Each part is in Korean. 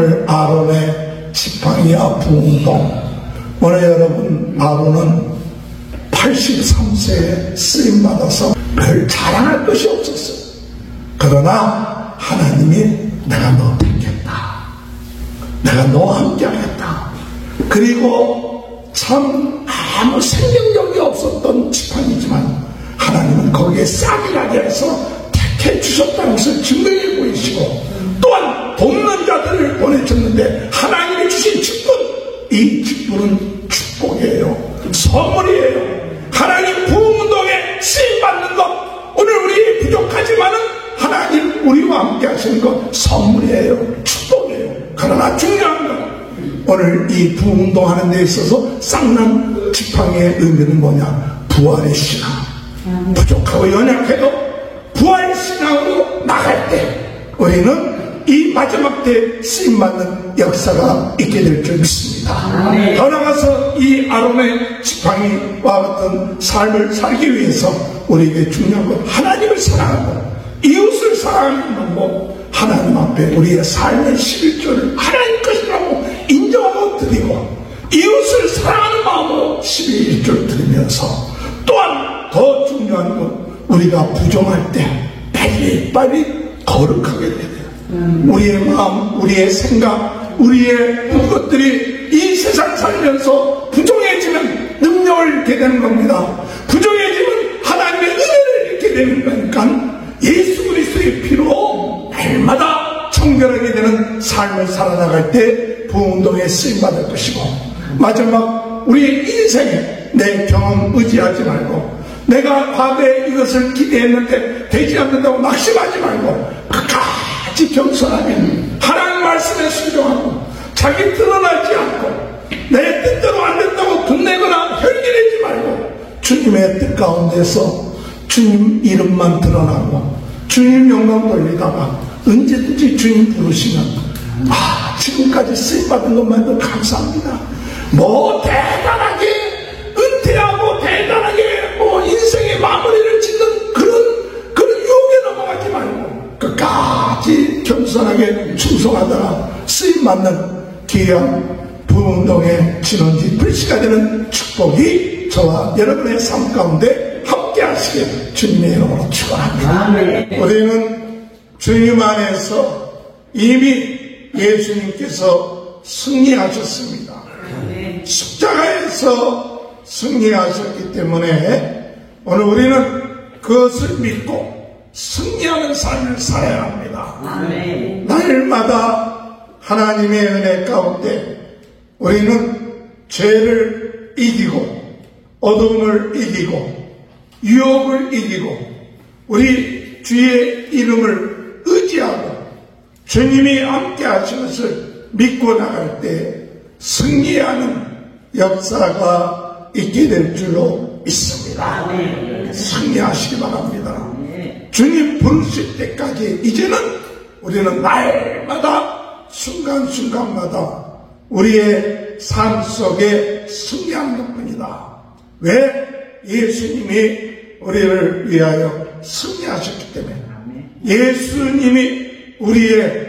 오늘 아론의 지팡이와 부흥동. 오늘 여러분, 아론은 83세에 쓰임받아서 별 자랑할 것이 없었어요. 그러나 하나님이 내가 너 택했다, 내가 너와 함께 하겠다. 그리고 참 아무 생명력이 없었던 지팡이지만 하나님은 거기에 싹이 나게 해서 택해 주셨다는 것을 증명해 보이시고, 또한 돕는 자들을 보내줬는데 하나님이 주신 직분, 이 직분은 축복이에요. 선물이에요. 하나님 부흥운동에 쓰임받는 것, 오늘 우리 부족하지만은 하나님 우리와 함께 하시는 것 선물이에요. 축복이에요. 그러나 중요한 건 오늘 이 부흥운동 하는 데 있어서 쌍난 지팡이의 의미는 뭐냐? 부활의 신앙. 부족하고 연약해도 부활의 신앙으로 나갈 때 우리는 이 마지막 때 쓰임받는 역사가 있게 될 줄 믿습니다. 더 나아가서 이 아론의 지팡이와 같은 삶을 살기 위해서 우리에게 중요한 건 하나님을 사랑하고 이웃을 사랑하는 방법, 하나님 앞에 우리의 삶의 11조를 하나님 것이라고 인정하고 드리고 이웃을 사랑하는 마음으로 12조를 드리면서, 또한 더 중요한 건 우리가 부정할 때 빨리 거룩하게 돼야 돼요. 우리의 마음, 우리의 생각, 우리의 것들이 이 세상 살면서 부정해지면 능력을 잃게 되는 겁니다. 부정해지면 하나님의 은혜를 잃게 되는 거니까 예수 그리스도의 피로 날마다 청결하게 되는 삶을 살아나갈 때 부흥운동에 쓰임받을 것이고, 마지막 우리의 인생에 내 경험 의지하지 말고, 내가 과거에 이것을 기대했는데 되지 않는다고 낙심하지 말고 끝까지 겸손하게 하나님 말씀에 순종하고, 자기 드러나지 않고 내 뜻대로 안 된다고 분내거나 혈기내지 말고 주님의 뜻 가운데서 주님 이름만 드러나고 주님 영광 돌리다가 언제든지 주님 부르시면 지금까지 쓰임받은 것만 해도 감사합니다. 뭐 대단하게 은퇴하고 대단하게 인생의 마무리를 짓는 그런 유혹에 넘어가지 말고 끝까지 겸손하게 충성하다가 쓰임받는 귀한 부흥운동의 진원지 불씨가 되는 축복이 저와 여러분의 삶 가운데 함께 하시길 주님의 이름으로 축원합니다. 우리는 주님 안에서 이미 예수님께서 승리하셨습니다. 십자가에서 승리하셨기 때문에 오늘 우리는 그것을 믿고 승리하는 삶을 살아야 합니다. 날마다 하나님의 은혜 가운데 우리는 죄를 이기고 어둠을 이기고 유혹을 이기고 우리 주의 이름을 의지하고 주님이 함께 하신 것을 믿고 나갈 때 승리하는 역사가 있게 될 줄로 믿습니다. 승리하시기 바랍니다. 주님 부르실 때까지 이제는 우리는 날마다 순간순간마다 우리의 삶 속에 승리하는 것뿐이다. 왜? 예수님이 우리를 위하여 승리하셨기 때문에, 예수님이 우리의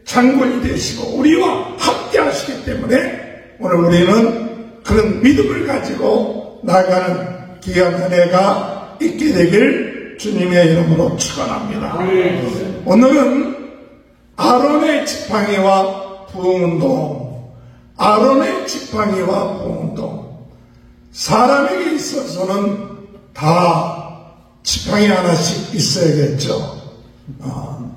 장군이 되시고 우리와 함께 하시기 때문에 오늘 우리는 그런 믿음을 가지고 나가는 귀한 은혜가 있게 되길 주님의 이름으로 축원합니다. 오늘은 아론의 지팡이와 부흥운동, 아론의 지팡이와 부흥운동. 사람에게 있어서는 다 지팡이 하나씩 있어야겠죠.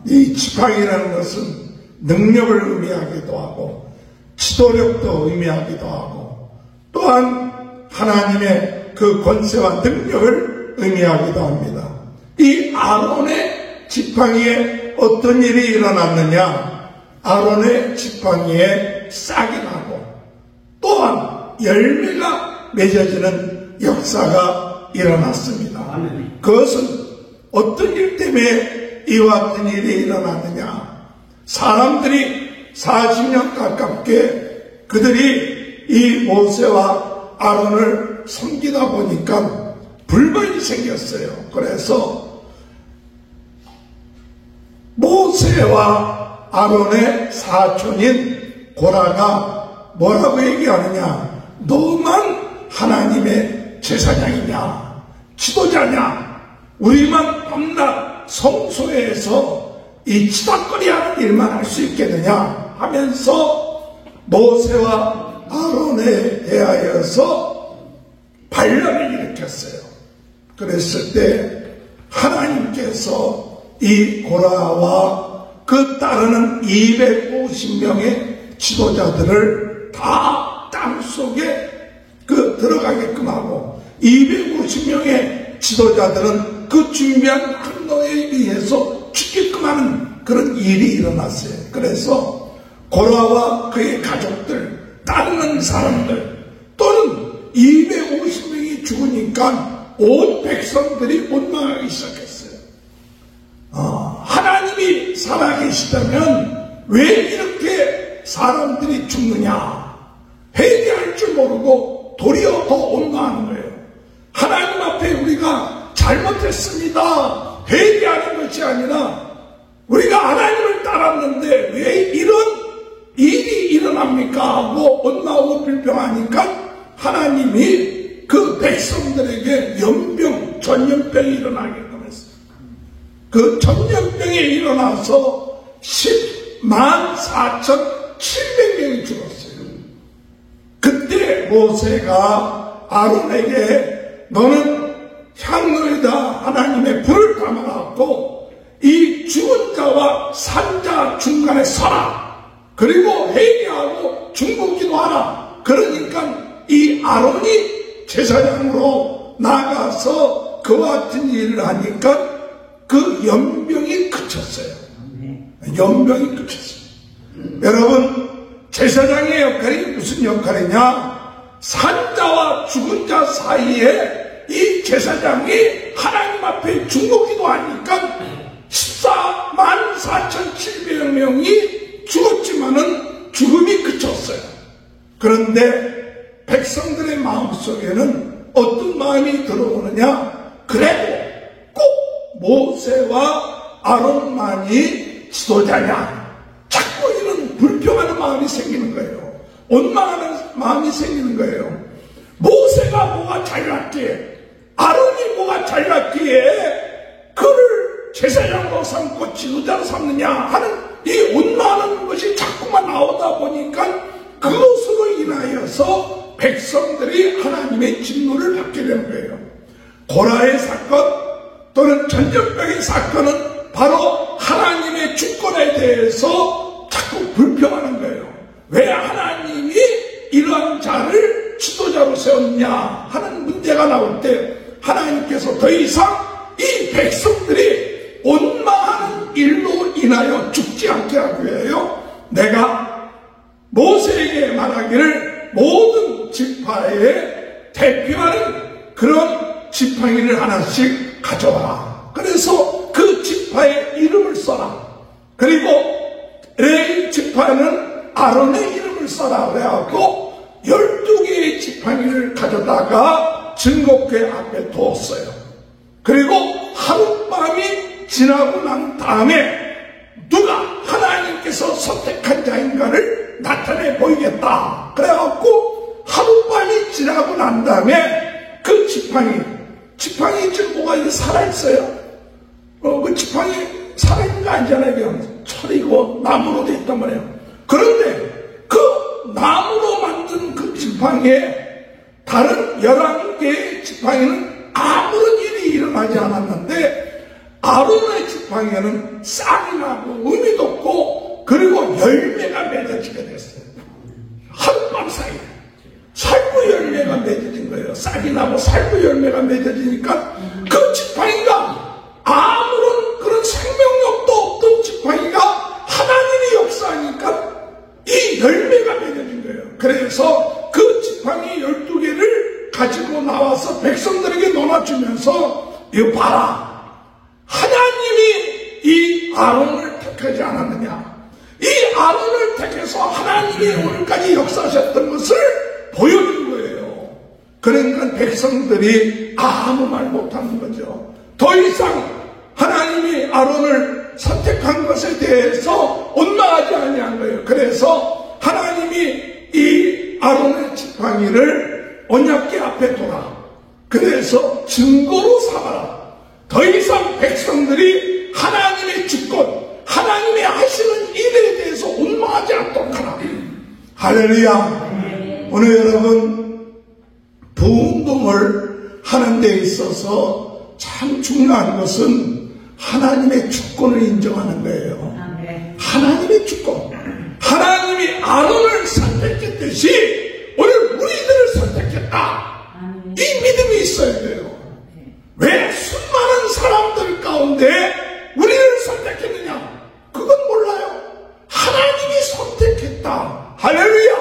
이 지팡이라는 것은 능력을 의미하기도 하고 지도력도 의미하기도 하고 또한 하나님의 그 권세와 능력을 의미하기도 합니다. 이 아론의 지팡이에 어떤 일이 일어났느냐? 아론의 지팡이에 싹이 나고 또한 열매가 맺어지는 역사가 일어났습니다. 그것은 어떤 일 때문에 이와 같은 일이 일어났느냐? 사람들이 40년 가깝게 그들이 이 모세와 아론을 섬기다 보니까 불만이 생겼어요. 그래서 모세와 아론의 사촌인 고라가 뭐라고 얘기하느냐? 너만 하나님의 제사장이냐? 지도자냐? 우리만 밤낮 성소에서 이 치닥거리하는 일만 할 수 있겠느냐? 하면서 모세와 아론에 대하여서 반란을 일으켰어요. 그랬을 때 하나님께서 이 고라와 그 따르는 250명의 지도자들을 다 땅속에 들어가게끔 하고 250명의 지도자들은 그 준비한 항로에 의해서 죽게끔 하는 그런 일이 일어났어요. 그래서 고라와 그의 가족들, 따르는 사람들 또는 250명이 죽으니까 온 백성들이 원망하기 시작했어요. 하나님이 살아계시다면 왜 이렇게 사람들이 죽느냐? 회개할 줄 모르고 도리어 더 원망하는 거예요. 하나님 앞에 우리가 잘못했습니다. 회개하는 것이 아니라 우리가 하나님을 따랐는데 왜 이런 일이 일어납니까? 하고 원망하고 불평하니까 하나님이 그 백성들에게 연병, 전염병이 일어나게 하면서 그 전염병이 일어나서 104,700명이 죽었어요. 그때 모세가 아론에게 너는 향로에다 하나님의 불을 담아갖고 이 죽은 자와 산 자 중간에 서라. 그리고 회개하고 중보기도하라. 그러니까 이 아론이 제사장으로 나가서 그와 같은 일을 하니까 그 연병이 그쳤어요. 연병이 그쳤어요. 여러분, 제사장의 역할이 무슨 역할이냐? 산자와 죽은 자 사이에 이 제사장이 하나님 앞에 중보기도하니까 144,700명이 죽었지만은 죽음이 그쳤어요. 그런데 백성들의 마음속에는 어떤 마음이 들어오느냐? 그래도 꼭 모세와 아론만이 지도자냐? 자꾸 이런 불평하는 마음이 생기는 거예요. 원망하는 마음이 생기는 거예요. 모세가 뭐가 잘났기에, 아론이 뭐가 잘났기에 그를 제사장으로 삼고 지도자로 삼느냐 하는 이 원망하는 것이 자꾸만 나오다 보니까 그것으로 인하여서 백성들이 하나님의 진노를 받게 되는 거예요. 고라의 사건 또는 전염병의 사건은 바로 하나님의 주권에 대해서 자꾸 불평하는 거예요. 왜 하나님이 이러한 자를 지도자로 세웠냐 하는 문제가 나올 때 하나님께서 더 이상 이 백성들이 원망하는 일로 인하여 죽지 않게 하기 위하여 내가 모세에게 말하기를 모든 지파에 대표하는 그런 지팡이를 하나씩 가져와라. 그래서 그 지파의 이름을 써라. 그리고 레위 지파는 아론의 이름을 써라. 그래갖고 12개의 지팡이를 가져다가 증거궤 앞에 두었어요. 그리고 하룻밤이 지나고 난 다음에 누가 하나님께서 선택한 자인가를 나타내 보이겠다. 그래갖고 하룻밤이 지나고 난 다음에 그 지팡이 지금 뭐가 살아있어요. 그 지팡이 살아있는 거 아니잖아요. 그냥 철이고 나무로 돼 있단 말이에요. 그런데 그 나무로 만든 그 지팡이에 다른 11개의 지팡이는 아무런 일이 일어나지 않았는데 아론의 지팡이에는 싹이 나고 의미도 없고 그리고 열매가 맺어지게 됐어요. 하룻밤 사이에 살구 열매가 맺어진 거예요. 싹이 나고 살구 열매가 맺어지니까 그 지팡이가 아무런 그런 생명력도 없던 지팡이가 하나님이 역사하니까 이 열매가 맺어진 거예요. 그래서 그 지팡이 12개를 가지고 나와서 백성들에게 나눠주면서 이거 봐라. 하나님이 이 아론을 택하지 않았느냐. 이 아론을 택해서 하나님이 오늘까지 역사하셨던 것을 보여준 거예요. 그러니까 백성들이 아무 말 못하는 거죠. 더 이상 하나님이 아론을 선택한 것에 대해서 원망하지 아니한 거예요. 그래서 하나님이 이 아론의 지팡이를 언약궤 앞에 둬라. 그래서 증거로 삼아라. 더 이상 백성들이 하나님의 주권, 하나님이 하시는 일에 대해서 원망하지 않도록 하라. 할렐루야. 오늘 여러분, 부운동을 하는 데 있어서 참 중요한 것은 하나님의 주권을 인정하는 거예요. 하나님의 주권. 하나님이 아론을 선택했듯이 오늘 우리들을 선택했다. 이 믿음이 있어야 돼요. 왜 수많은 사람들 가운데 우리를 선택했느냐? 그건 몰라요. 하나님이 선택했다. 할렐루야.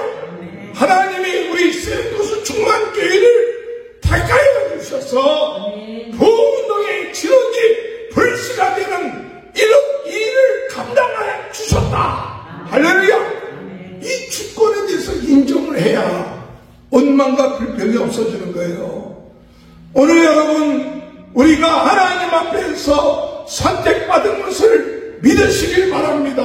하나님이 우리 세르토스 중앙교회를 택하여 주셔서 부운동의 지론지 불씨가 되는 이런 일을 감당하여 주셨다. 할렐루야. 이 주권에 대해서 인정을 해야 원망과 불평이 없어지는 거예요. 오늘 여러분, 우리가 하나님 앞에서 선택받은 것을 믿으시길 바랍니다.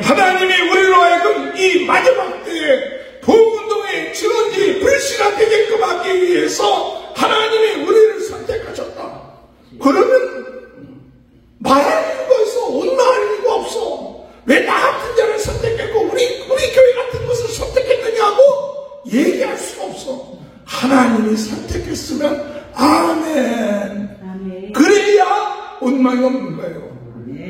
하나님이 우리로 하여금 이 마지막 때에 부운동의 지론지 불씨가 되게끔 하기 위해서 하나님이 우리를 선택하셨다. 그러면 말할 이유가 있어. 원망할 이유가 없어. 왜 나 같은 자를 선택했고 우리 교회 같은 것을 선택했느냐고 얘기할 수가 없어. 하나님이 선택했으면 아멘. 그래야 원망이 없는 거예요.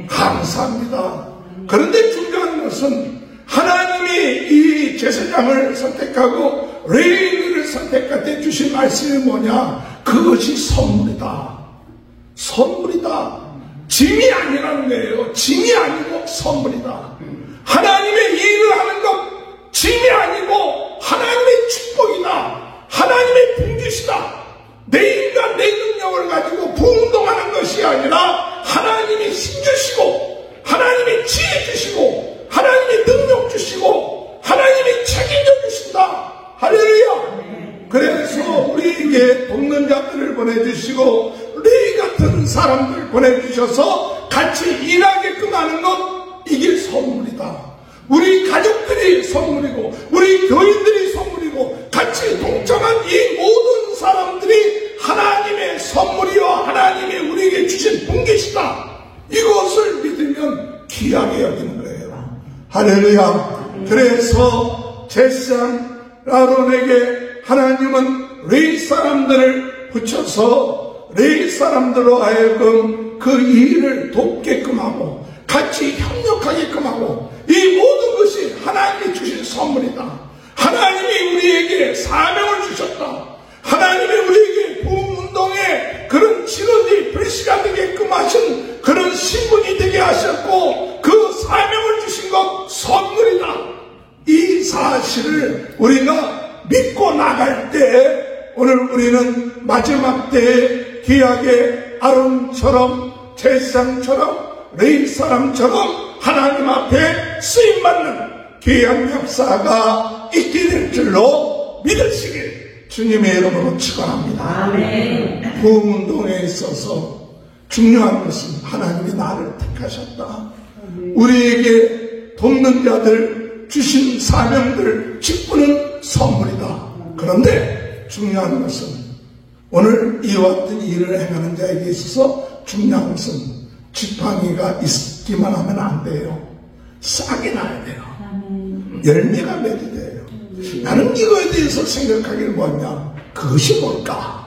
감사합니다. 그런데 중요한 것은 하나님이 이 제사장을 선택하고 레위인을 선택해 주신 말씀이 뭐냐? 그것이 선물이다. 선물이다. 짐이 아니라는 거예요. 짐이 아니고 선물이다. 하나님의 일을 하는 것 짐이 아니고 하나님의 축복이다. 하나님의 분깃이다. 내 인간 내 능력을 가지고 부운동하는 것이 아니라 하나님이 힘주시고 하나님이 지혜 주시고 하나님이 능력 주시고 하나님이 책임져 주신다. 할렐루야. 그래서 우리에게 돕는 자들을 보내주시고 레위 같은 사람들 보내주셔서 같이 일하게끔 하는 것, 이게 선물이다. 우리 가족들이 선물이고 우리 교인들이 선물이고 같이 동참한 이 모든 사람들이 하나님의 선물이요 하나님이 우리에게 주신 분깃이다. 이것을 믿으면 귀하게 여기는 거예요. 할렐루야. 그래서 제사장 아론에게 하나님은 레위 사람들을 붙여서 레위 사람들로 하여금 그 일을 돕게끔 하고 같이 협력하게끔 하고 이 모든 것이 하나님이 주신 선물이다. 하나님이 우리에게 사명을 주셨다. 하나님이 우리에게 부운동에 그런 진원이 불씨가 되게끔 하신 그런 신분이 되게 하셨고 그 사명을 주신 것 선물이다. 이 사실을 우리가 믿고 나갈 때 오늘 우리는 마지막 때에 귀하게 아론처럼 제사장처럼 레위 사람처럼 하나님 앞에 쓰임받는 귀한 역사가 있게 될 줄로 믿으시길 주님의 이름으로 축원합니다. 아멘. 부운동에 있어서 중요한 것은 하나님이 나를 택하셨다. 우리에게 돕는 자들 주신 사명들 직분은 선물이다. 그런데 중요한 것은 오늘 이와 같은 일을 행하는 자에게 있어서 중요한 것은 지팡이가 있기만 하면 안 돼요. 싹이 나야 돼요. 열매가 맺어야 돼요. 나는 이거에 대해서 생각하기를 뭐냐? 그것이 뭘까?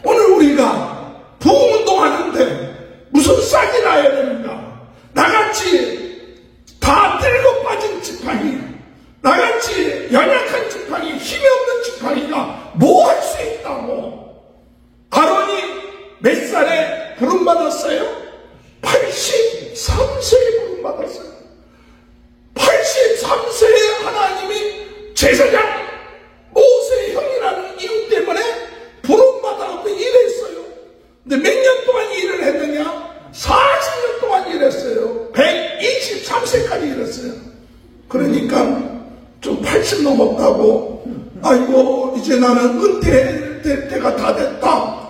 오늘 우리가 부운동하는데 무슨 싹이 나야 됩니까? 나같이 다 늙어 빠진 지팡이, 나같이 연약한 지팡이, 힘이 없는 지팡이가 뭐 할 수 있다고? 아론이 몇 살에 부름받았어요? 83세에 부름받았어요. 83세에 하나님이 제사장 모세의 형이라는 이유 때문에 부름받아갖고 일했어요. 근데 몇 년 동안 일을 했느냐? 40년 동안 일했어요. 123세까지 일했어요. 그러니까 좀 80 넘었다고 아이고 이제 나는 은퇴될 때가 다 됐다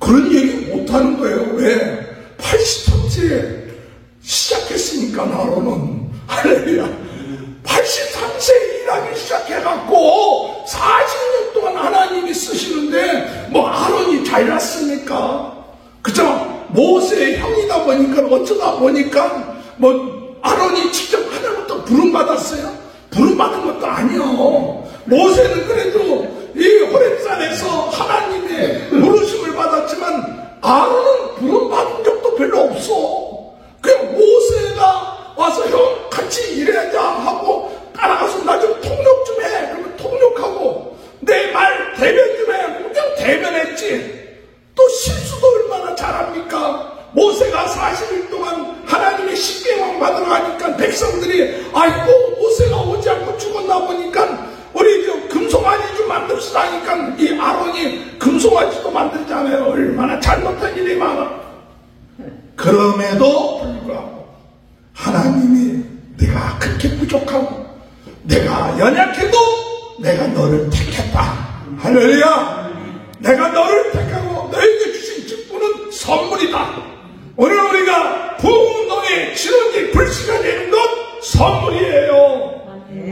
그런 얘기 못하는 거예요. 왜? 83세에 했습니까? 아론은 할렐루야. 83세에 일하기 시작해갖고 40년 동안 하나님이 쓰시는데 뭐 아론이 잘났습니까? 그저 모세의 형이다 보니까 어쩌다 보니까 뭐 아론이 직접 하나님부터 부름받았어요? 부름받은 것도 아니요. 모세는 그래도 이 호렙산에서 하나님의 부르심을 받았지만 아론은 부름받은 적도 별로 없어. 그냥 모세가 와서 형 같이 일해야 하고 따라가서 나 좀 통역 좀 해. 그러면 통역하고 내 말 대변 좀 해. 그냥 대변했지. 또 실수도 얼마나 잘합니까? 모세가 40일 동안 하나님의 십계명 받으러 가니까 백성들이 아이고 모세가 오지 않고 죽었나 보니까 우리 금송아지 좀 만듭시다 하니까 이 아론이 금송아지도 만들잖아요. 얼마나 잘못한 일이 많아. 그럼에도 불구하고 하나님이 내가 그렇게 부족하고 내가 연약해도 내가 너를 택했다. 할렐루야. 내가 너를 택하고 너에게 주신 직분은 선물이다. 오늘 우리가 부흥운동의 진원지 불씨가 되는 것 선물이에요.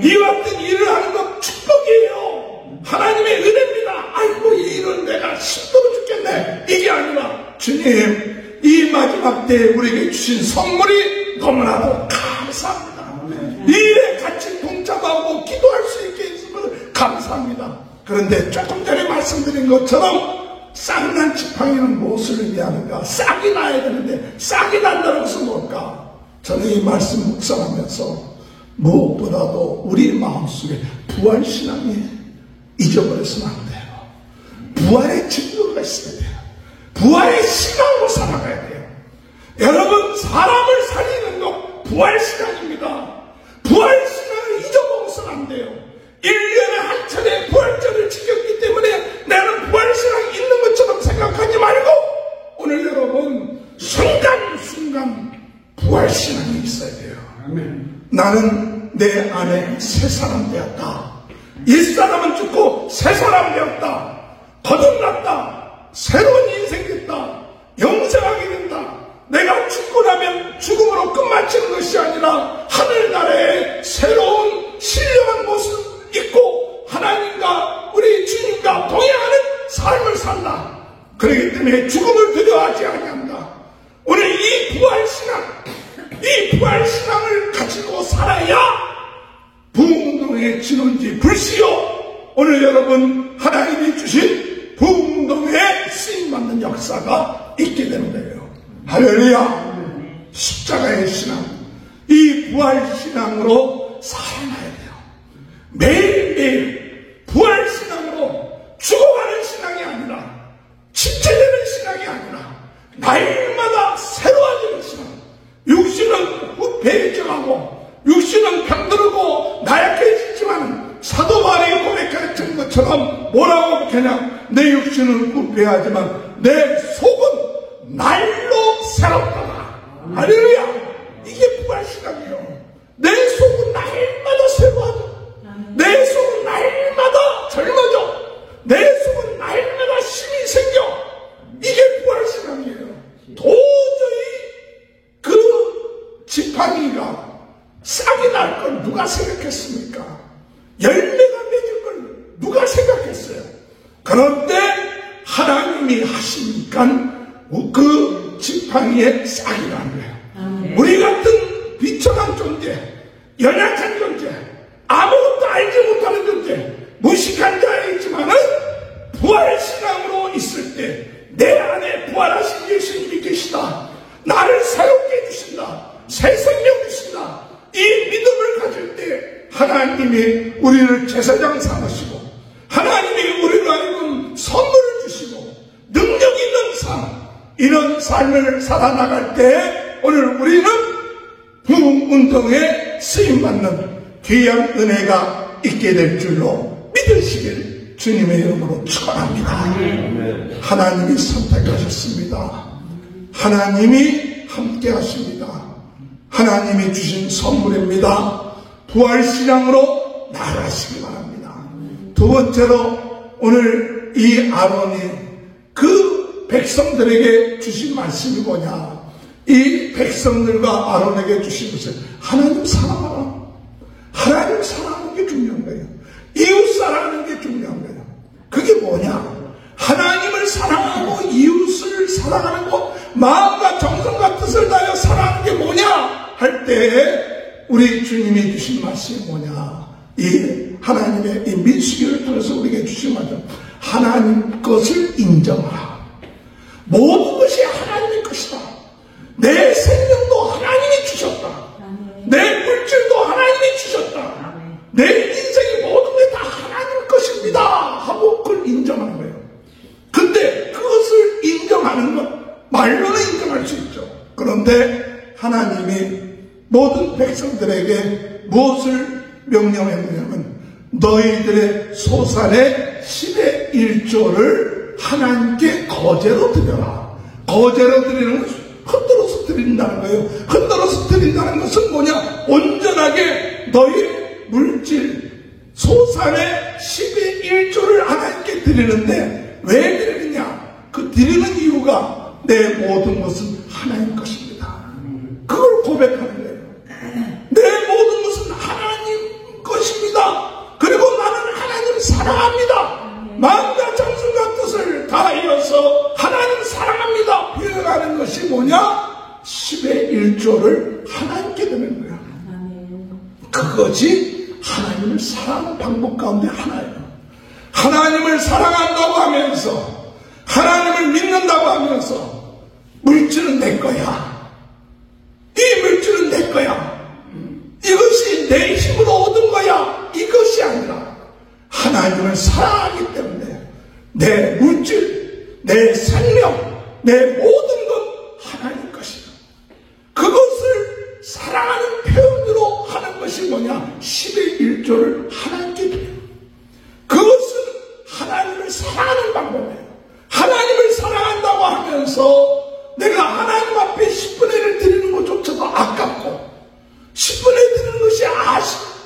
이와 같은 일을 하는 것 축복이에요. 하나님의 은혜입니다. 아이고 이 일은 내가 힘들어 죽겠네. 이게 아니라 주님 이 마지막 때에 우리에게 주신 선물이 너무나도 감사합니다. 이 일에 같이 동참하고 기도할 수 있게 해주셔서 감사합니다. 그런데 조금 전에 말씀드린 것처럼 싹이 난 지팡이는 무엇을 의미하는가? 싹이 나야 되는데 싹이 난다는 것은 뭘까? 저는 이 말씀 묵상하면서 무엇보다도 우리 마음속에 부활신앙이 잊어버려서는 안 돼요. 부활의 증거가 있어야 돼요. 부활의 신앙으로 살아가야 돼요. 여러분 사람을 살리는 것 부활신앙입니다. 부활신앙을 잊어먹어서는 안 돼요. 1년에 한 차례 부활절을 지켰기 때문에 나는 부활신앙이 있는 것처럼 생각하지 말고 오늘 여러분 순간순간 부활신앙이 있어야 돼요. 나는 내 안에 새 사람 되었다. 옛사람은 죽고 새 사람 되었다. 거듭났다. 새로운 인생 됐다. 영생하게 된다. 내가 죽고 나면 죽음으로 끝마치는 것이 아니라 하늘나라의 새로운 신령한 모습 있고 하나님과 우리 주님과 동행하는 삶을 산다. 그렇기 때문에 죽음을 두려워하지 아니한다. 오늘 이 부활신앙을 가지고 살아야 부흥운동의 진원지 불씨요. 오늘 여러분 하나님이 주신 부흥운동에 쓰임받는 역사가 있게 되는 거예요. 할렐루야. 십자가의 신앙, 이 부활신앙으로 살아나야 돼요. 매일매일 부활신앙으로 죽어가는 신앙이 아니라 침체되는 신앙이 아니라 날마다 새로워지는 신앙. 육신은 후패해져가고 육신은 병들고 나약해지지만 사도 바울이 고백했던 것처럼 뭐라고 그냥 내 육신은 후패하지만 내 속은 날로 새롭다. 할렐루야. 이게 부활신앙이에요. 내 속은 날마다 새로워져. 내 속은 날마다 젊어져. 내 속은 날마다 힘이 생겨. 이게 부활신앙이에요. 도저히 그 지팡이가 싹이 날 걸 누가 생각했습니까? 열매가 맺을 걸 누가 생각했어요? 그런데 하나님이 하시니까 그 지팡이에 싹이 나는 거예요. 우리 같은 비천한 존재, 연약한 존재, 아무것도 알지 못하는 존재, 무식한 자이지만은 부활신앙으로 있을 때 내 안에 부활하신 예수님이 계시다. 나를 새롭게 해주신다. 새 생명 주신다. 이 믿음을 가질 때 하나님이 우리를 제사장 삼으시고 하나님이 우리를 하여금 선물을 주시고 능력 있는 삶, 이런 삶을 살아나갈 때 오늘 우리는 부흥운동에 쓰임받는 귀한 은혜가 있게 될 줄로 믿으시길 주님의 이름으로 축원합니다. 하나님이 선택하셨습니다. 하나님이 함께 하십니다. 하나님이 주신 선물입니다. 부활신앙으로 나아가시기 바랍니다. 두 번째로 오늘 이 아론이 그 백성들에게 주신 말씀이 뭐냐? 이 백성들과 아론에게 주신 것은 하나님 사랑하라. 하나님 사랑하는 게 중요한 거예요. 이웃 사랑하는 게 중요한 거예요. 그게 뭐냐? 하나님을 사랑하고 이웃을 사랑하는 것, 마음과 정성과 뜻을 다하여 사랑하는 게 뭐냐 할 때에 우리 주님이 주신 말씀이 뭐냐? 이 하나님의 이 민수기를 통해서 우리에게 주신 말씀, 하나님 것을 인정하라. 모든 것이 하나님의 것이다. 내 생명도 하나님이 주셨다. 내 물질도 하나님이 주셨다. 내 인생의 모든 게 다 하나님 것입니다 하고 그걸 인정하는 거예요. 근데 그것을 인정하는 건 말로는 인정할 수 있죠. 그런데 하나님이 모든 백성들에게 무엇을 명령했느냐면 너희들의 소산의 10의 1조를 하나님께 거제로 드려라. 거제로 드리는 것은 흔들어서 드린다는 거예요. 흔들어서 드린다는 것은 뭐냐? 온전하게 너희 물질 소산의 10의 1조를 하나님께 드리는데 왜 드리느냐? 그 드리는 이유가 내 모든 것은 하나님 것입니다. 그걸 고백하는 거예요. 내 모든 것은 하나님 것입니다. 그리고 나는 하나님 사랑합니다. 마음과 정성과 뜻을 다하여서 하나님 사랑합니다 표현하는 것이 뭐냐? 10의 1조를 하나님께 드리는 거야. 그것이 하나님을 사랑하는 방법 가운데 하나예요. 하나님을 사랑한다고 하면서, 하나님을 믿는다고 하면서 물질은 내 거야. 이 물질은 내 거야. 이것이 내 힘으로 얻은 거야. 이것이 아니라 하나님을 사랑하기 때문에 내 물질, 내 생명, 내 모든 것 하나님 것이다. 그것을 사랑하는 표현으로 하는 것이 뭐냐? 10의 1조를 하나님께 드려요. 그것은 하나님을 사랑하는 방법이에요. 하나님을 사랑한다고 하면서 내가 하나님 앞에 10분의 1을 드리는 것조차도 아깝고 10분의 1 드리는 것이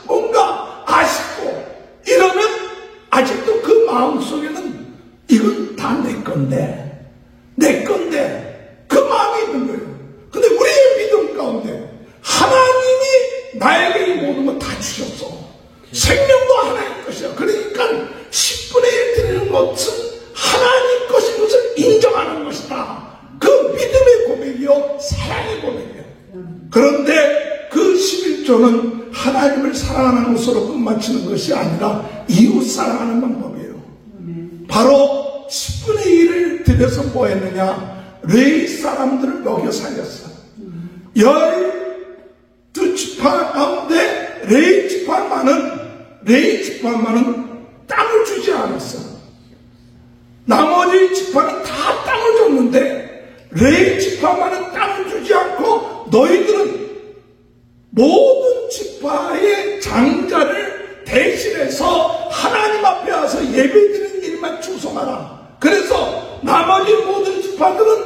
뭔가 아쉽고 이러면 아직도 그 마음속에는 이건 다 내 건데 그 마음이 있는 거예요. 근데 우리의 믿음 가운데 하나님이 나에게 이 모든 거 다 주셨어. 생명도 하나님 것이야. 그러니까 10분의 1 드리는 것은 하나님 것인 것을 인정하는 것이다. 그 믿음의 고백이요, 사랑의 고백이에요. 그런데 그 11조는 하나님을 사랑하는 것으로 끝마치는 것이 아니라 이웃 사랑하는 방법이에요. 바로 10분의 1을 드려서 뭐 했느냐? 레위 사람들을 먹여 살렸어. 12지파 가운데 레위 지파만은 땅을 주지 않았어. 나머지 지파는 다 땅을 줬는데 레위 지파만은 땅을 주지 않고 너희들은 모든 지파의 장자를 대신해서 하나님 앞에 와서 예배드리는 일만 충성하라. 그래서 나머지 모든 지파들은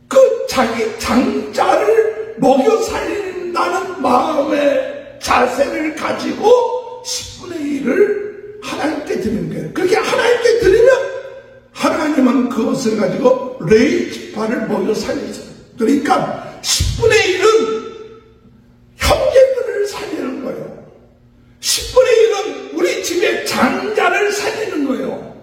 그 자기 장자를 먹여 살린다는 마음의 자세를 가지고 10분의 1을 하나님께 드리는 거예요. 그렇게 하나님께 드리면 하나님은 그것을 가지고 레위 지파를 먹여 살리세요. 그러니까 10분의 1은 형제들을 살리는 거예요. 10분의 1은 우리 집의 장자를 살리는 거예요.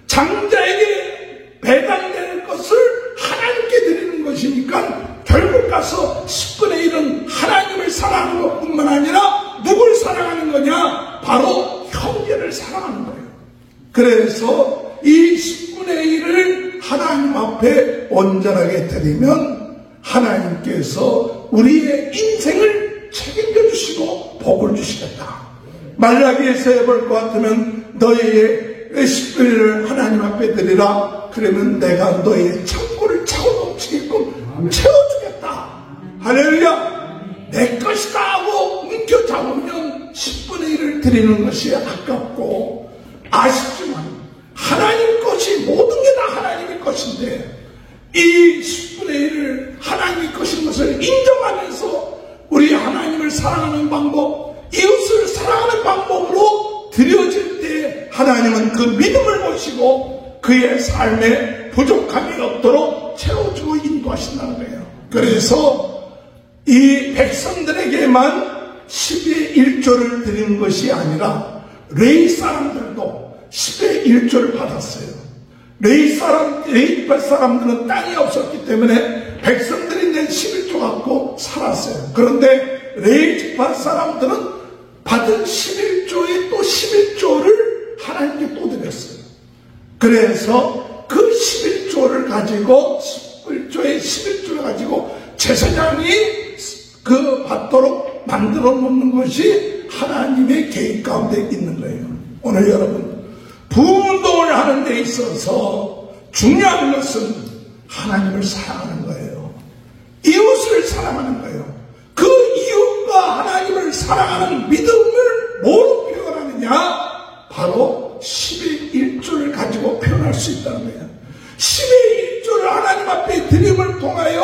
장자에게 배당될 것을 하나님께 드리는 것이니까 결국 가서 10분의 1은 하나님을 사랑하는 것뿐만 아니라 누굴 사랑하는 거냐? 바로 형제를 사랑하는 거예요. 그래서 이 10분의 1을 하나님 앞에 온전하게 드리면 하나님께서 우리의 인생을 책임져 주시고 복을 주시겠다. 말라기에서 해볼 것 같으면 너희의 10분의 1을 하나님 앞에 드리라. 그러면 내가 너희의 창고를 차고 넘치게끔 채워주겠다. 할렐루야. 내 것이다 하고 움켜잡으면 10분의 1을 드리는 것이 아깝고 아쉽지만 하나님 것이 모든 게 다 하나님의 것인데 이 10분의 1을 하나님의 것인 것을 인정하면서 우리 하나님을 사랑하는 방법, 이웃을 사랑하는 방법으로 드려질 때 하나님은 그 믿음을 보시고 그의 삶에 부족함이 없도록 채워주고 인도하신다는 거예요. 그래서 이 백성들에게만 10의 1조를 드리는 것이 아니라 레위 사람들도 10의 1조를 받았어요. 레위 사람들은 땅이 없었기 때문에 백성들이 낸 11조 갖고 살았어요. 그런데 레위 지파 사람들은 받은 11조에 또 11조를 하나님께 또 드렸어요. 그래서 그 11조를 가지고 11조의 11조를 가지고 제사장이 그 받도록 만들어 놓는 것이 하나님의 계획 가운데 있는 거예요. 오늘 여러분 부흥운동을 하는 데 있어서 중요한 것은 하나님을 사랑하는 거예요. 이웃을 사랑하는 거예요. 그 이웃과 하나님을 사랑하는 믿음을 뭐로 표현하느냐? 바로 10의 1조를 가지고 표현할 수 있다는 거예요. 10의 1조를 하나님 앞에 드림을 통하여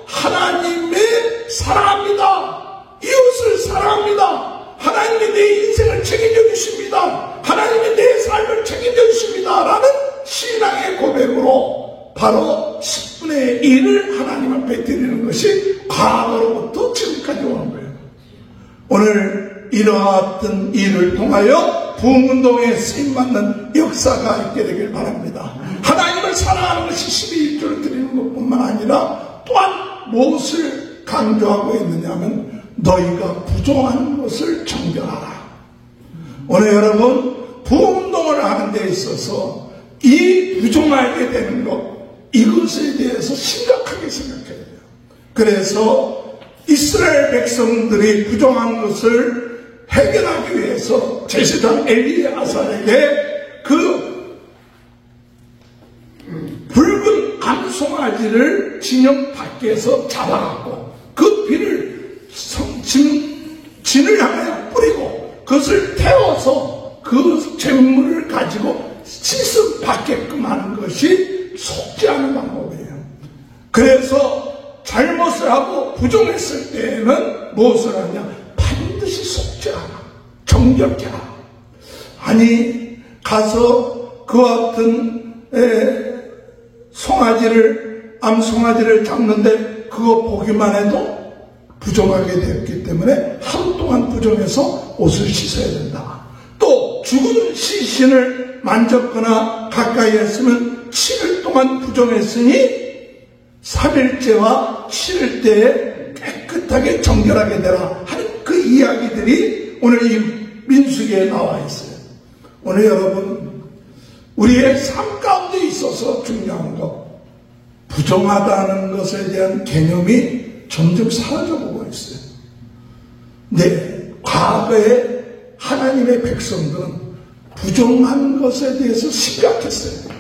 하나님의 사랑합니다. 이웃을 사랑합니다. 하나님이 내 인생을 책임져 주십니다. 하나님이 내 삶을 책임져 주십니다. 라는 신앙의 고백으로 바로 10분의 1을 하나님 앞에 드리는 것이 과거로부터 지금까지 오는 거예요. 오늘 이러한 일을 통하여 부흥운동에 쓰임받는 역사가 있게 되길 바랍니다. 하나님을 사랑하는 것이 12일조를 드리는 것뿐만 아니라 또한 무엇을 강조하고 있느냐면 너희가 부정한 것을 정결하라. 오늘 여러분 부흥운동을 하는 데 있어서 이 부정하게 되는 것, 이것에 대해서 심각하게 생각해야 돼요. 그래서 이스라엘 백성들이 부정한 것을 해결하기 위해서 제사장 엘리아살에게 그 붉은 암송아지를 진영 밖에서 잡아갖고 그 피를 진을 향하여 뿌리고 그것을 태워서 그 재물을 가지고 씻음 받게끔 하는 것이 속지 않은 방법이에요. 그래서 잘못을 하고 부정했을 때에는 무엇을 하냐? 반드시 속지 않아. 정결케 하라. 아니 가서 그와 같은 암송아지를 잡는데 그거 보기만 해도 부정하게 되었기 때문에 하루 동안 부정해서 옷을 씻어야 된다. 또 죽은 시신을 만졌거나 가까이 했으면 7일 동안 부정했으니 3일째와 7일째에 깨끗하게 정결하게 되라 하는 그 이야기들이 오늘 이 민수기에 나와 있어요. 오늘 여러분 우리의 삶 가운데 있어서 중요한 것, 부정하다는 것에 대한 개념이 점점 사라져보고 있어요. 네, 과거에 하나님의 백성들은 부정한 것에 대해서 심각했어요.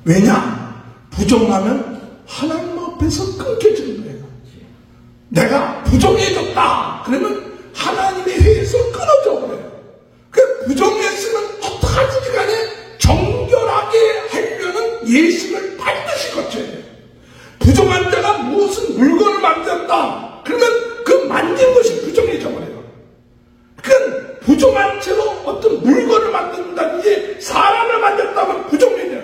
왜냐? 부정하면 하나님 앞에서 끊겨지는 거예요. 내가 부정해졌다 그러면 하나님의 회에서 끊어져 버려요. 그 부정했으면 어떡하든지 간에 정결하게 하려는 예식을 반드시 거쳐야 돼요. 부정한 자가 무슨 물건을 만졌다 그러면 그 만진 것이 부정해져 버려요. 그 부정한 채로 어떤 물건을 만든다든지 사람을 만졌다면 부정해져요.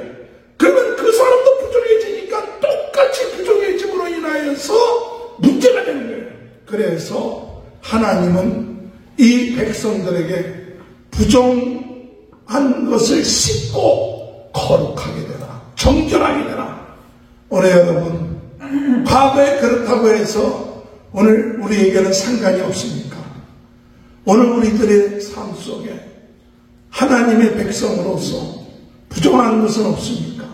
그러면 그 사람도 부정해지니까 똑같이 부정해짐으로 인하여서 문제가 되는 거예요. 그래서 하나님은 이 백성들에게 부정한 것을 씻고 거룩하게 되라, 정결하게 되라. 오늘 여러분 과거에 그렇다고 해서 오늘 우리에게는 상관이 없습니까? 오늘 우리들의 삶 속에 하나님의 백성으로서 부정한 것은 없습니까?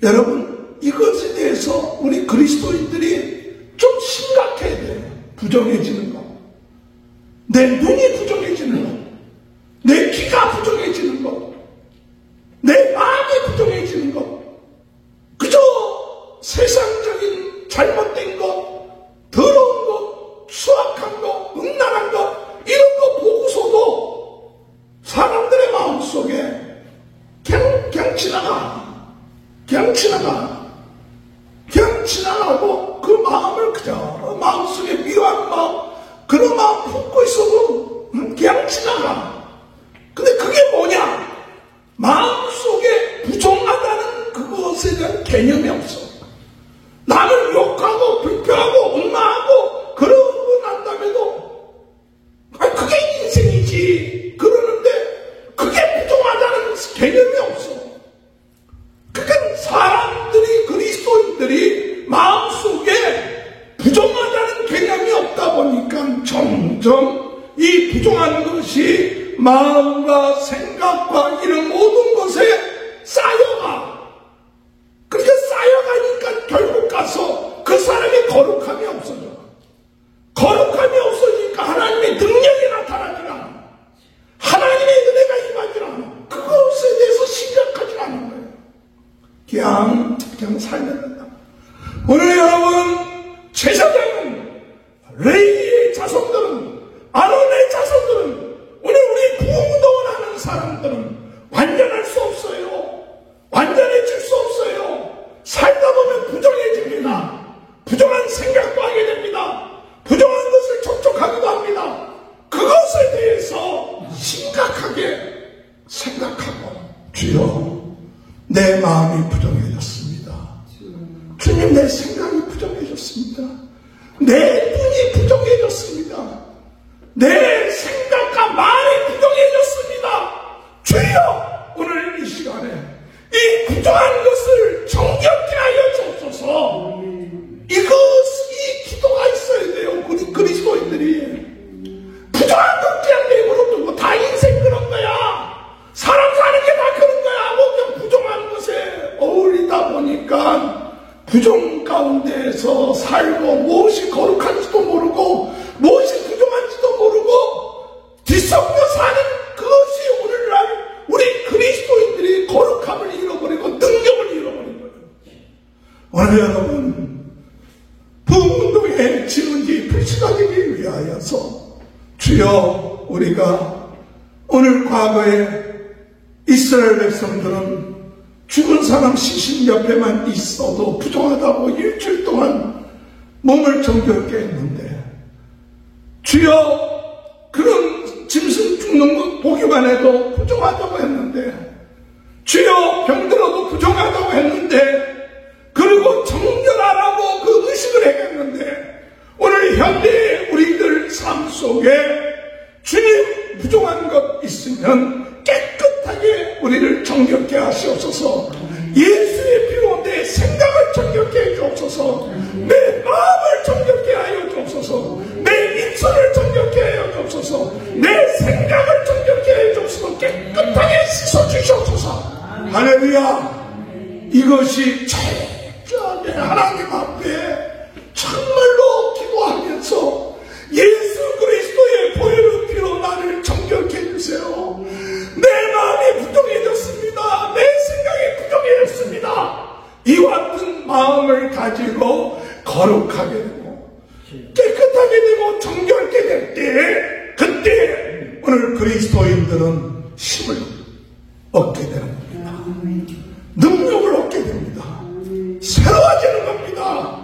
여러분 이것에 대해서 우리 그리스도인들이 좀 심각해야 돼요. 부정해지는 것, 내 눈이 부정해지는 것, 내 귀가 부정해지는 것, 내 마음이 부정해지는 것, 그저 세상적인 잘못된 것, 더러운 것, 수악한 것, 음란한 것 이런 거 보고서도 사람들의 마음속에 그냥 지나가고 그 마음을 그저 마음속에 미워하는 마음, 그런 마음 품고 있어도 그냥 지나가. 근데 그게 뭐냐? 마음속에 부정하다는 그것에 대한 개념이 없어. 나를 욕하고 불평하고 점점 이 부정한 것이 마음과 생각과 이런 모든 것에 쌓여가. 그렇게 쌓여가니까 결국 가서 그 사람의 거룩함이 없어져. 거룩함이 없어지니까 하나님의 능력이 나타나지 않아. 하나님의 은혜가 임하지 않아. 그것에 대해서 심각하지 않은 거예요. 그냥 살면 된다. 오늘 여러분, 제사장은, 레위의 자손들은, 아론의 자손들은, 오늘 우리 부흥운동을 하는 사람들은 완전할 수 없어요. 완전해질 수 없어요. 살다 보면 부정해집니다. 부정한 생각도 하게 됩니다. 부정한 것을 접촉하기도 합니다. 그것에 대해서 심각하게 생각하고, 주여, 내 마음이 부정해졌습니다. 주님, 내 생각이 부정해졌습니다. 내 눈이 부정해졌습니다. 내 생각과 말이 부정해졌습니다. 주여, 오늘 이 시간에 이 부정한 것을 정결케 하여 주옵소서. 이 기도가 있어야 돼요. 우리 그리스도인들이. 부정한 것 그냥 내버려 두고 다 인생 그런 거야. 사람 사는 게 다 그런 거야. 뭐 그냥 부정한 것에 어울리다 보니까 부정 가운데에서 살고 무엇이 거룩한지도 모르고 무엇이 부정한지도 모르고 뒤섞여 사는 그것이 오늘날 우리 그리스도인들이 거룩함을 잃어버리고 능력을 잃어버린 거예요. 오늘 여러분, 부흥운동의 진원지 불씨가 되기 위하여서 주여, 우리가 오늘 과거에 이스라엘 백성들은 죽은 사람 시신 옆에만 있어도 부정하다고 일주일 동안 몸을 정결케 했는데, 주여, 그런 짐승 죽는 것 보기만 해도 부정하다고 했는데, 주여, 병들어도 부정하다고 했는데, 그리고 정결하라고 그 의식을 해냈는데, 오늘 현대의 우리들 삶 속에 주님, 부정한 것 있으면 깨끗하게 우리를 정결케 하시옵소서. 예수의 피로 내 생각을 정결케 해 주옵소서. 내 마음을 정결케 하여 주옵소서. 내 입술을 정결케 하여 주옵소서. 내 생각을 정결케 해 주옵소서. 깨끗하게 씻어 주시옵소서. 할렐루야. 이것이 철저하게 하나님 앞에 정말로 기도하면서 예수 그리스도의 보혈의 피로 나를 정결케 해주세요. 내 마음이 부정해졌습니다. 내 생각이 부정해졌습니다. 이와 같은 마음을 가지고 거룩하게 되고 깨끗하게 되고 정결케 될 때, 그때 오늘 그리스도인들은 힘을 얻게 되는 겁니다. 능력을 얻게 됩니다. 새로워지는 겁니다.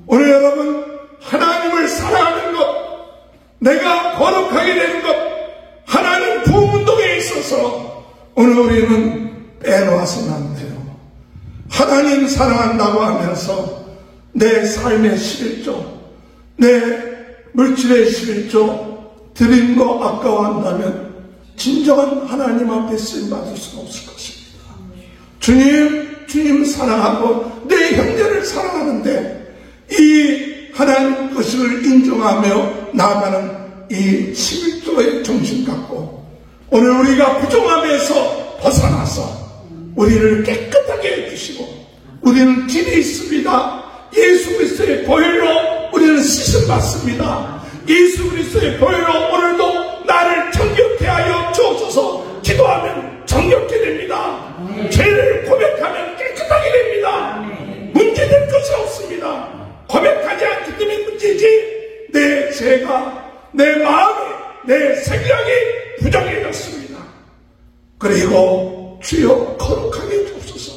오늘 여러분, 하나님을 사랑하는 것, 내가 거룩하게 되는 것, 하나님 부흥운동에 있어서 오늘 우리는 빼놓아서는 안 돼요. 하나님 사랑한다고 하면서 내 삶의 11조, 내 물질의 11조 드린 거 아까워한다면 진정한 하나님 앞에 쓰임받을 수는 없을 것입니다. 주님 사랑하고 내 형제를 사랑하는데 이 하나님 것을 인정하며 나아가는 이 11조의 정신 갖고 오늘 우리가 부정함에서 벗어나서 우리를 깨끗하게 해주시고, 우리는 길이 있습니다. 예수 그리스도의 보혈로 우리는 씻음 받습니다. 예수 그리스도의 보혈로 오늘도 나를 정결케 하여 주옵소서. 기도하면 정결케 됩니다. 죄를 고백하면 깨끗하게 됩니다. 문제될 것이 없습니다. 고백하지 않기 때문에 문제지, 내 죄가, 내 마음이, 내 생각이 부정해졌습니다. 그리고 주여 거룩하게 해주옵소서.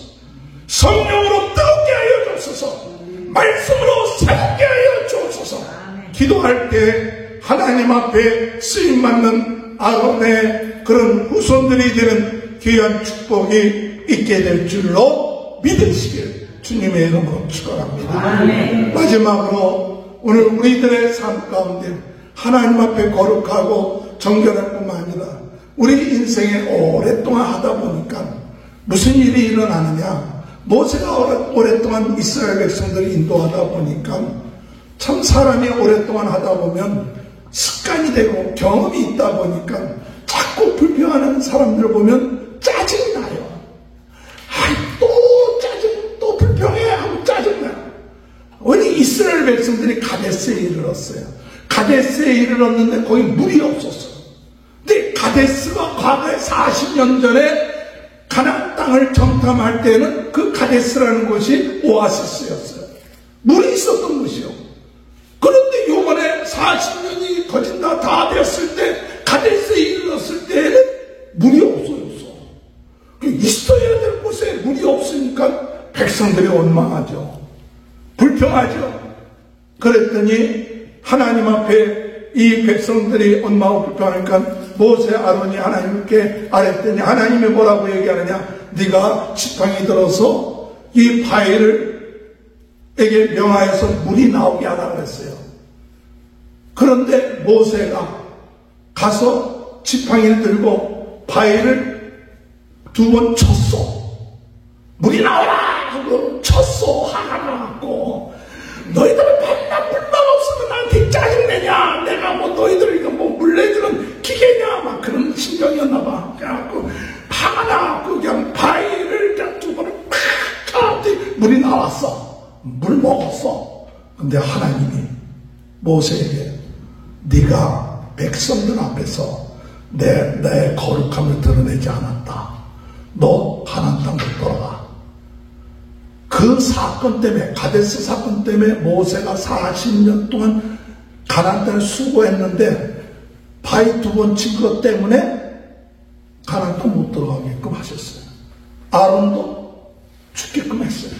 성령으로 뜨겁게 하여 주옵소서. 말씀으로 새롭게 하여 주옵소서. 기도할 때 하나님 앞에 쓰임받는 아론의 그런 후손들이 되는 귀한 축복이 있게 될 줄로 믿으시길 주님의 이름으로 축원합니다. 마지막으로 오늘 우리들의 삶 가운데 하나님 앞에 거룩하고 정결할 뿐만 아니라 우리 인생에 오랫동안 하다 보니까 무슨 일이 일어나느냐, 모세가 오랫동안 이스라엘 백성들을 인도하다 보니까 참 사람이 오랫동안 하다 보면 습관이 되고 경험이 있다 보니까 자꾸 불평하는 사람들을 보면 짜증나요. 또 짜증, 또 불평해 하고 짜증나. 우리 이스라엘 백성들이 가데스에 이르렀어요. 가데스에 이르렀는데 거기 물이 없었어요. 근데 가데스가 과거에 40년 전에 가나안 땅을 정탐할 때는 그 가데스라는 곳이 오아시스였어요. 물이 있었던 곳이요. 그런데 요번에 40년이 거진다 다 됐을 때 가데스에 이르렀을 때는 물이 없어졌어. 있어야 될 곳에 물이 없으니까 백성들이 원망하죠. 불평하죠. 그랬더니 하나님 앞에 이 백성들이 원망하고 불평하니까 모세 아론이 하나님께 아랬더니 하나님이 뭐라고 얘기하느냐, 네가 지팡이 들어서 이 바위를에게 명하여서 물이 나오게 하라 그랬어요. 그런데 모세가 가서 지팡이를 들고 바위를 2번 쳤어. 물이 나오라 하고 쳤어. 화가 나갖고 너희들은 맨날 물만 없으면 나한테 짜증내냐, 내가 뭐 너희들 이거 뭐 물 내주는 기계냐, 막 그런 심정이었나봐. 그래갖고 화가 나갖고 그냥 바위를 그냥 2번을 팍 쳤더니 물이 나왔어. 물 먹었어. 근데 하나님이 모세에게 네가 백성들 앞에서 내 거룩함을 드러내지 않았다. 너 가나안 땅 못 돌아가. 그 사건 때문에, 가데스 사건 때문에 모세가 40년 동안 가나안 땅을 수고했는데 바위 2번 친 것 때문에 가나안 땅 못 들어가게끔 하셨어요. 아론도 죽게끔 했어요.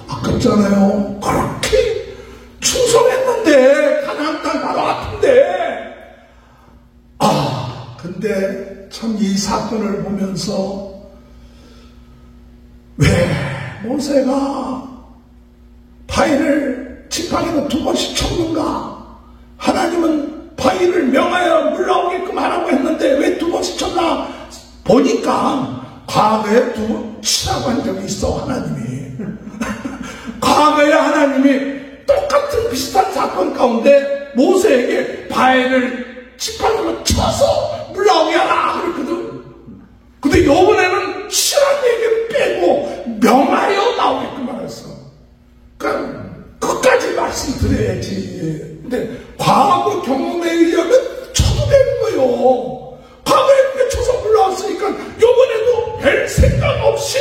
아깝잖아요. 그렇게 충성했는데 가나안 땅 바로 앞인데. 근데 참 이 사건을 보면서 왜 모세가 바위를 지팡이로 2번씩 쳤는가? 하나님은 바위를 명하여 물 나오게끔 하라고 했는데 왜 2번씩 쳤나? 보니까 과거에 2번 치라고 한 적이 있어, 하나님이. 과거에 하나님이 똑같은 비슷한 사건 가운데 모세에게 바위를 지팡이로 쳐서 물 나오게 하라 그랬거든. 근데 이번에는 치라는 얘기를 빼고 명하여 나오게끔 말했어. 그러니까 끝까지 말씀드려야지. 근데 과거 경험에 의하면 쳐도 되는 거요. 과거에 그게 쳐서 물 나왔으니까 이번에도 별 생각 없이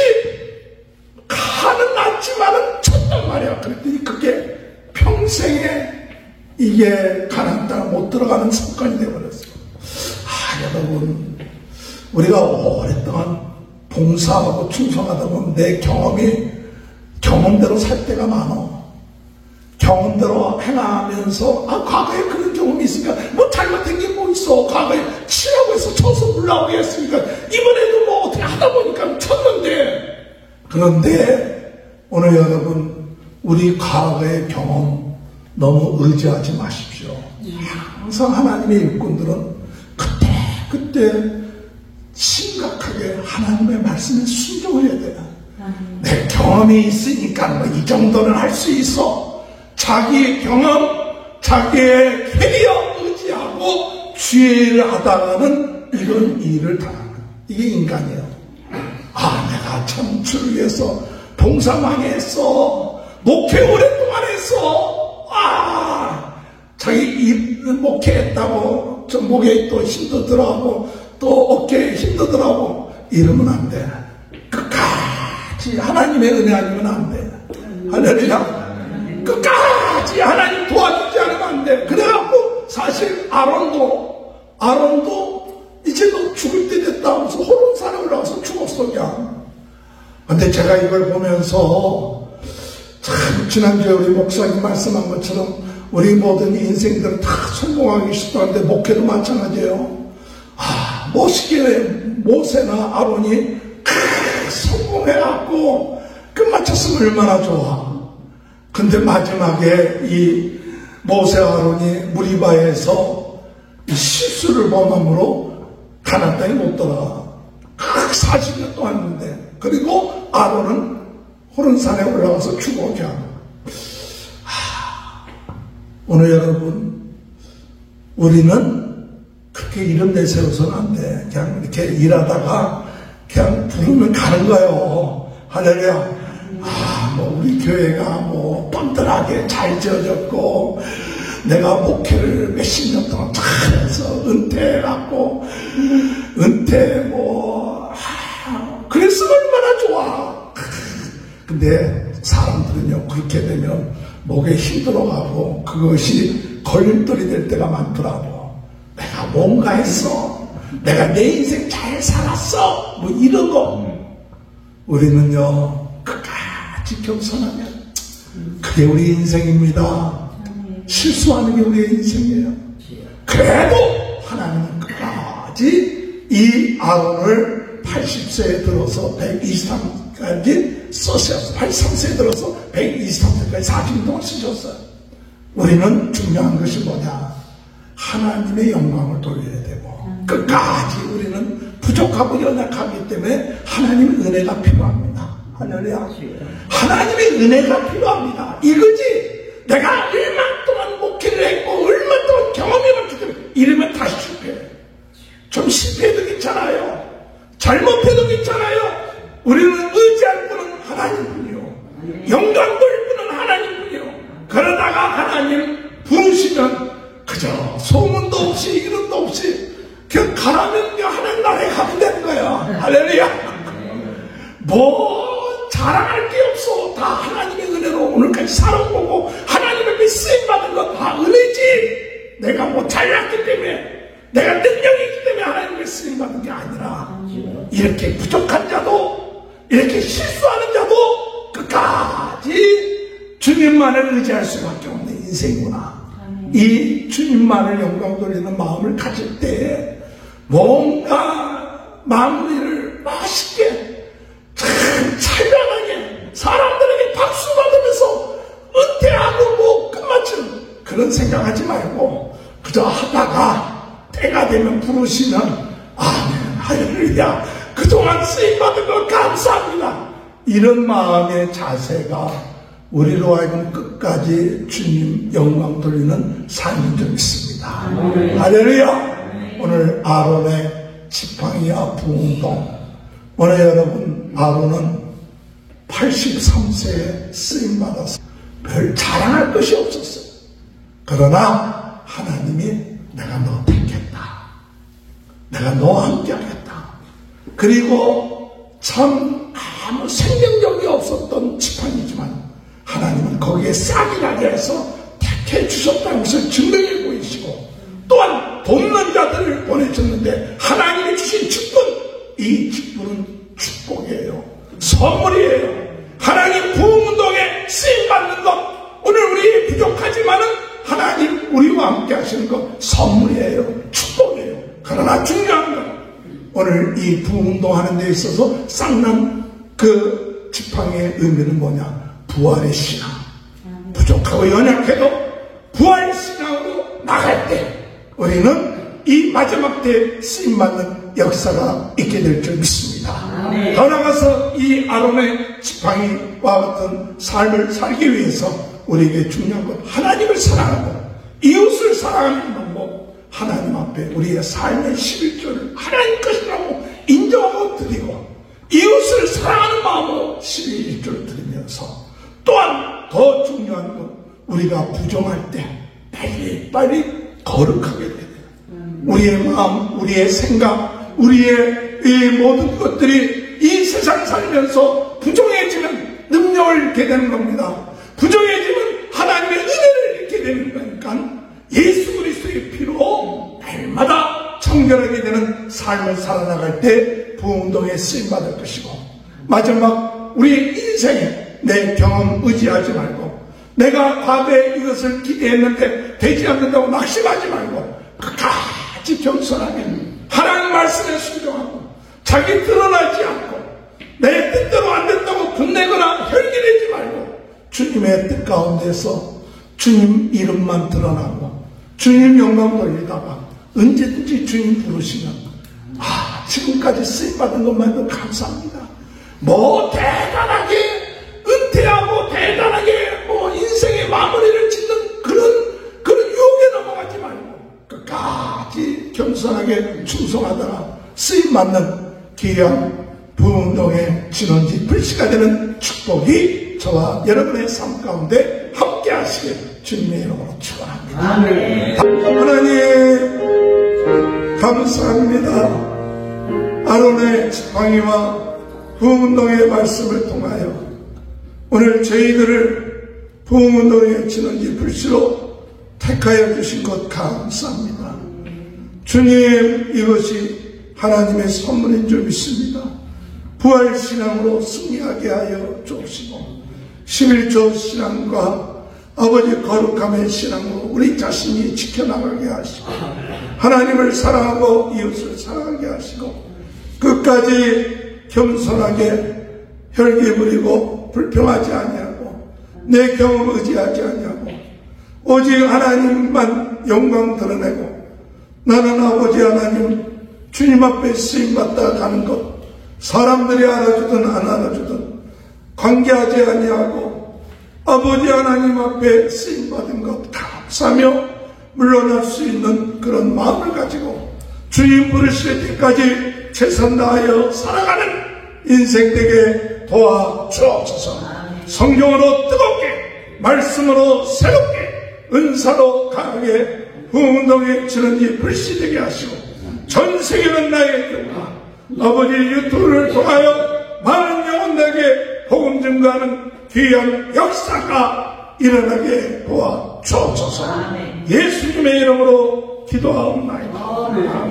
가는 않지만은 쳤단 말이야. 그랬더니 그게 평생에 이게 가나안 땅 못 들어가는 습관이 되어버렸어. 여러분, 우리가 오랫동안 봉사하고 충성하다 보면 내 경험대로 살 때가 많아. 경험대로 행하면서 과거에 그런 경험이 있으니까 뭐 잘못된 게 뭐 있어. 과거에 치라고 해서 쳐서 물 나오게 했으니까 이번에도 뭐 어떻게 하다 보니까 쳤는데. 그런데 오늘 여러분, 우리 과거의 경험 너무 의지하지 마십시오. 항상 하나님의 일꾼들은 그때 심각하게 하나님의 말씀에 순종해야 돼요. 내 경험이 있으니까 뭐 이 정도는 할 수 있어. 자기의 경험, 자기의 캐리어 의지하고 주의를 하다가는 이런 일을 당하는 거예요. 이게 인간이에요. 내가 참 주를 위해서 봉사 많이 했어. 목회 오랫동안 했어. 자기 목회했다고 저 목에 또 힘도 들어가고 또 어깨에 힘도 들어가고 이러면 안 돼. 끝까지 하나님의 은혜 아니면 안 돼. 할렐루야. 끝까지 하나님 도와주지 않으면 안 돼. 그래갖고 사실 아론도 이제 너 죽을 때 됐다 하면서 호론산에 올라가서 죽었어 그냥. 근데 제가 이걸 보면서 참 지난주에 우리 목사님 말씀한 것처럼 우리 모든 인생들은 다 성공하기 싶다는데 목회도 마찬가지예요. 멋있게 모세나 아론이 성공해갖고 끝마쳤으면 얼마나 좋아. 근데 마지막에 이 모세 아론이 무리바에서 실수를 범함으로 가나안 땅에 못 들어가. 40년 동안 했는데. 그리고 아론은 호른산에 올라가서 죽어 그냥. 오늘 여러분, 우리는 그렇게 이름 내세워서는 안 돼. 그냥 이렇게 일하다가 그냥 부르면 가는 거예요. 할렐루야. 우리 교회가 뻔뻔하게 잘 지어졌고, 내가 목회를 몇십 년 동안 잘해서 은퇴해갖고, 그래서 얼마나 좋아. 근데 사람들은요, 그렇게 되면 목에 힘들어가고, 그것이 걸림돌이 될 때가 많더라고. 내가 뭔가 했어. 내가 내 인생 잘 살았어. 이런 거. 우리는요, 끝까지 겸손하면 그게 우리 인생입니다. 실수하는 게 우리의 인생이에요. 그래도 하나님은 끝까지 이 아론을 80세에 들어서 123까지 쓰셨어요. 83세에 들어서 123세까지 40년 동안 쓰셨어요. 우리는 중요한 것이 뭐냐? 하나님의 영광을 돌려야 되고, 끝까지 우리는 부족하고 연약하기 때문에 하나님의 은혜가 필요합니다. 할렐루야. 하나님의 은혜가 필요합니다. 이거지. 내가 얼마 동안 목회를 했고 얼마 동안 경험해봤기 때문에 이러면 다시 실패해. 좀 실패해도 괜찮아요. 잘못해도 괜찮아요. 우리는 의지할 분은 하나님뿐이요, 영광 돌릴 분은 하나님뿐이요. 그러다가 하나님 부르시면 그저 소문도 없이 이름도 없이 그냥 가라면 하나님 나라에 가면 되는 거야. 할렐루야. 자랑할 게 없어. 다 하나님의 은혜로 오늘까지 살아온 거고, 하나님의 쓰임받은 건 다 은혜지. 내가 잘났기 때문에, 내가 능력이 있기 때문에 하나님의 쓰임받은 게 아니라, 이렇게 부족한 자도, 이렇게 실수하는 자도 끝까지 주님만을 의지할 수밖에 없는 인생이구나. 이 주님만을 영광 돌리는 마음을 가질 때 뭔가 마무리를 맛있게 참 찬란하게 사람들에게 박수 받으면서 은퇴하고 끝마치는 그런 생각하지 말고, 그저 하다가 때가 되면 부르시면 아멘 할렐루야, 그동안 쓰임받은 거 감사합니다, 이런 마음의 자세가 우리로 하여금 끝까지 주님 영광 돌리는 삶인 줄 믿습니다. 할렐루야. 오늘 아론의 지팡이와 부흥동, 오늘 여러분 아론은 83세에 쓰임받아서 별 자랑할 것이 없었어요. 그러나 하나님이 내가 너 택했다, 내가 너와 함께 하겠다. 그리고 참 아무 생명력이 없었던 지팡이지만 하나님은 거기에 싹이 나게 해서 택해 주셨다는 것을 증명해 보이시고, 또한 돕는 자들을 보내셨는데 하나님이 주신 직분, 이 직분은 축복이에요. 선물이에요. 하나님 부흥운동에 쓰임받는 것, 오늘 우리 부족하지만은 하나님 우리와 함께 하시는 것 선물이에요. 축복이에요. 그러나 중요한 건 오늘 이 부흥운동 하는 데 있어서 쌍난 그 지팡이의 의미는 뭐냐? 부활의 신앙. 부족하고 연약해도 부활의 신앙으로 나갈 때 우리는 이 마지막 때에 쓰임받는 역사가 있게 될 줄 믿습니다. 더 나아가서 이 아론의 지팡이와 같은 삶을 살기 위해서 우리에게 중요한 건 하나님을 사랑하고 이웃을 사랑하는 방법, 하나님 앞에 우리의 삶의 11조를 하나님 것이라고 인정하고 드리고 이웃을 사랑하는 마음으로 11조를 드리면서, 또한 더 중요한 건 우리가 부정할 때 빨리 거룩하게 돼야 돼요. 우리의 마음, 우리의 생각, 우리의 이 모든 것들이 이 세상 살면서 부정해지면 능력을 잃게 되는 겁니다. 부정해지면 하나님의 은혜를 잃게 되는 거니까 예수 그리스도의 피로 날마다 청결하게 되는 삶을 살아나갈 때 부흥운동에 쓰임받을 것이고, 마지막 우리 인생에 내 경험 의지하지 말고, 내가 과거에 이것을 기대했는데 되지 않는다고 낙심하지 말고 끝까지 겸손하게 하나님 말씀에 순종하고, 자기 드러나지 않고 내 뜻대로 안 된다고 분내거나 혈기내지 말고 주님의 뜻 가운데서 주님 이름만 드러나고 주님 영광 돌리다가 언제든지 주님 부르시면 지금까지 쓰임받은 것만 해도 감사합니다. 대단하게 은퇴하고 대단하게 인생의 마무리를 짓는 그런 유혹에 넘어가지 말고 끝까지 겸손하게 충성하다가 쓰임받는 귀한 부흥동의 진원지 불씨가 되는 축복이 저와 여러분의 삶 가운데 함께 하시길 주님의 이름으로 축원합니다. 하나님 감사합니다. 아론의 지팡이와 부흥운동의 말씀을 통하여 오늘 저희들을 부흥운동의 진원지 불씨로 택하여 주신 것 감사합니다. 주님, 이것이 하나님의 선물인 줄 믿습니다. 부활신앙으로 승리하게 하여 주옵시고 11조 신앙과 아버지 거룩함의 신앙으로 우리 자신이 지켜나가게 하시고 하나님을 사랑하고 이웃을 사랑하게 하시고 끝까지 겸손하게 혈기 부리고 불평하지 아니하고 내 경험 의지하지 아니하고 오직 하나님만 영광 드러내고 나는 아버지 하나님 주님 앞에 쓰임받다 가는 것 사람들이 알아주든 안 알아주든 관계하지 아니하고 아버지 하나님 앞에 쓰임받은 것 감사하며 물러날 수 있는 그런 마음을 가지고 주님 부르실 때까지 최선 다하여 살아가는 인생 되게 도와주옵소서. 성경으로 뜨겁게 말씀으로 새롭게 은사로 강하게 부흥운동에 지는지 불씨되게 하시고 전 세계는 나의 교가 아버지 유튜브를 통하여 많은 영혼들에게 복음 증거하는 귀한 역사가 일어나게 도와주옵소서. 예수님의 이름으로 기도하옵나이다.